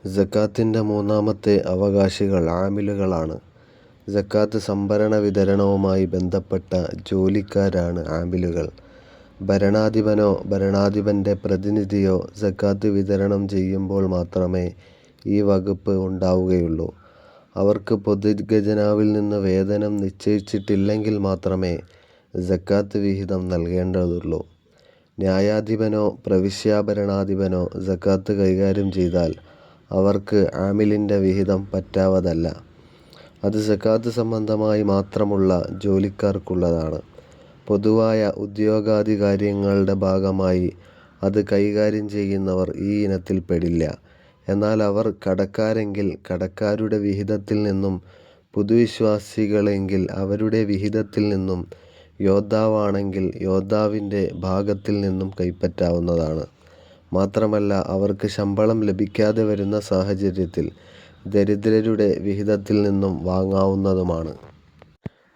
സക്കാത്തിൻ്റെ മൂന്നാമത്തെ അവകാശികൾ ആമിലുകളാണ്. സക്കാത്ത് സംഭരണ വിതരണവുമായി ബന്ധപ്പെട്ട ജോലിക്കാരാണ് ആമിലുകൾ. ഭരണാധിപനോ ഭരണാധിപൻ്റെ പ്രതിനിധിയോ സക്കാത്ത് വിതരണം ചെയ്യുമ്പോൾ മാത്രമേ ഈ വകുപ്പ് ഉണ്ടാവുകയുള്ളൂ. അവർക്ക് പൊതുഖജനാവിൽ നിന്ന് വേതനം നിശ്ചയിച്ചിട്ടില്ലെങ്കിൽ മാത്രമേ സക്കാത്ത് വിഹിതം നൽകേണ്ടതുള്ളൂ. ന്യായാധിപനോ പ്രവിശ്യാ ഭരണാധിപനോ സക്കാത്ത് കൈകാര്യം ചെയ്താൽ അവർക്ക് ആമിലിൻ്റെ വിഹിതം പറ്റാവതല്ല. അത് സക്കാത്ത് സംബന്ധമായി മാത്രമുള്ള ജോലിക്കാർക്കുള്ളതാണ്. പൊതുവായ ഉദ്യോഗാധികാരങ്ങളുടെ ഭാഗമായി അത് കൈകാര്യം ചെയ്യുന്നവർ ഈ ഇനത്തിൽ പെടില്ല. എന്നാൽ അവർ കടക്കാരെങ്കിൽ കടക്കാരുടെ വിഹിതത്തിൽ നിന്നും, പൊതുവിശ്വാസികളെങ്കിൽ അവരുടെ വിഹിതത്തിൽ നിന്നും, യോദ്ധാവാണെങ്കിൽ യോദ്ധാവിൻ്റെ ഭാഗത്തിൽ നിന്നും കൈപ്പറ്റാവുന്നതാണ്. മാത്രമല്ല അവർക്ക് ശമ്പളം ലഭിക്കാതെ വരുന്ന സാഹചര്യത്തിൽ ദരിദ്രരുടെ വിഹിതത്തിൽ നിന്നും വാങ്ങാവുന്നതുമാണ്.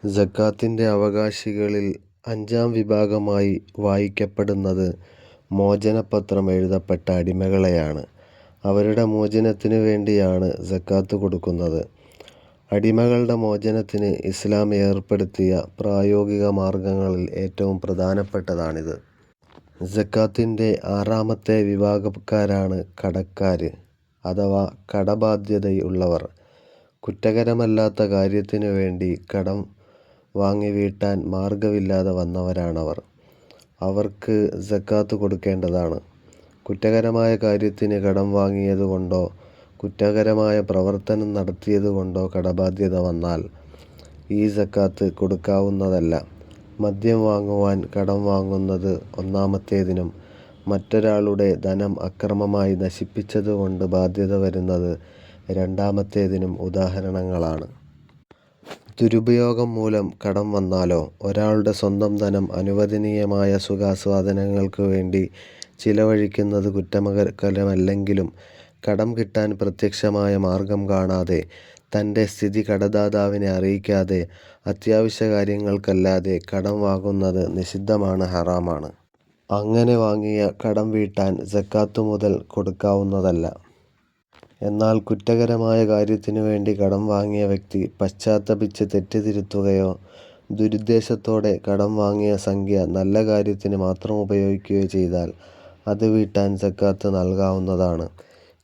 സക്കാത്തിൻ്റെ അവകാശികളിൽ അഞ്ചാം വിഭാഗമായി വായിക്കപ്പെടുന്നത് മോചനപത്രം എഴുതപ്പെട്ട അടിമകളെയാണ്. അവരുടെ മോചനത്തിനു വേണ്ടിയാണ് സക്കാത്ത് കൊടുക്കുന്നത്. അടിമകളുടെ മോചനത്തിന് ഇസ്ലാം ഏർപ്പെടുത്തിയ പ്രായോഗിക മാർഗങ്ങളിൽ ഏറ്റവും പ്രധാനപ്പെട്ടതാണിത്. സക്കാത്തിൻ്റെ ആറാമത്തെ വിഭാഗക്കാരാണ് കടക്കാര് അഥവാ കടബാധ്യതയുള്ളവർ. കുറ്റകരമല്ലാത്ത കാര്യത്തിനു വേണ്ടി കടം വാങ്ങി വീട്ടാൻ മാർഗമില്ലാതെ വന്നവരാണവർ. അവർക്ക് സക്കാത്ത് കൊടുക്കേണ്ടതാണ്. കുറ്റകരമായ കാര്യത്തിന് കടം വാങ്ങിയതുകൊണ്ടോ കുറ്റകരമായ പ്രവർത്തനം നടത്തിയതുകൊണ്ടോ കടബാധ്യത വന്നാൽ ഈ സക്കാത്ത് കൊടുക്കാവുന്നതല്ല. മദ്യം വാങ്ങുവാൻ കടം വാങ്ങുന്നത് ഒന്നാമത്തേതിനും, മറ്റൊരാളുടെ ധനം അക്രമമായി നശിപ്പിച്ചതുകൊണ്ട് ബാധ്യത വരുന്നത് രണ്ടാമത്തേതിനും ഉദാഹരണങ്ങളാണ്. ദുരുപയോഗം മൂലം കടം വന്നാലോ, ഒരാളുടെ സ്വന്തം ധനം അനുവദനീയമായ സുഖാസ്വാദനങ്ങൾക്ക് വേണ്ടി ചിലവഴിക്കുന്നത് കുറ്റകരമല്ലെങ്കിലും കടം കിട്ടാൻ പ്രത്യക്ഷമായ മാർഗം കാണാതെ, തൻ്റെ സ്ഥിതി കടദാതാവിനെ അറിയിക്കാതെ, അത്യാവശ്യ കാര്യങ്ങൾക്കല്ലാതെ കടം വാങ്ങുന്നത് നിഷിദ്ധമാണ്, ഹറാമാണ്. അങ്ങനെ വാങ്ങിയ കടം വീട്ടാൻ സക്കാത്ത് മുതൽ കൊടുക്കാവുന്നതല്ല. എന്നാൽ കുറ്റകരമായ കാര്യത്തിനു വേണ്ടി കടം വാങ്ങിയ വ്യക്തി പശ്ചാത്തപിച്ച് തെറ്റ് തിരുത്തുകയോ ദുരുദ്ദേശത്തോടെ കടം വാങ്ങിയ സംഖ്യ നല്ല കാര്യത്തിന് മാത്രം ഉപയോഗിക്കുകയോ ചെയ്താൽ അത് വീട്ടാൻ സക്കാത്ത് നൽകാവുന്നതാണ്.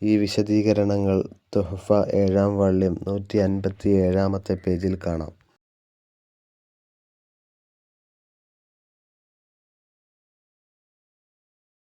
ഈ വിശദീകരണങ്ങൾ തുഹ്ഫ 7-ാം വാള്യം 157-ാമത്തെ പേജിൽ കാണാം.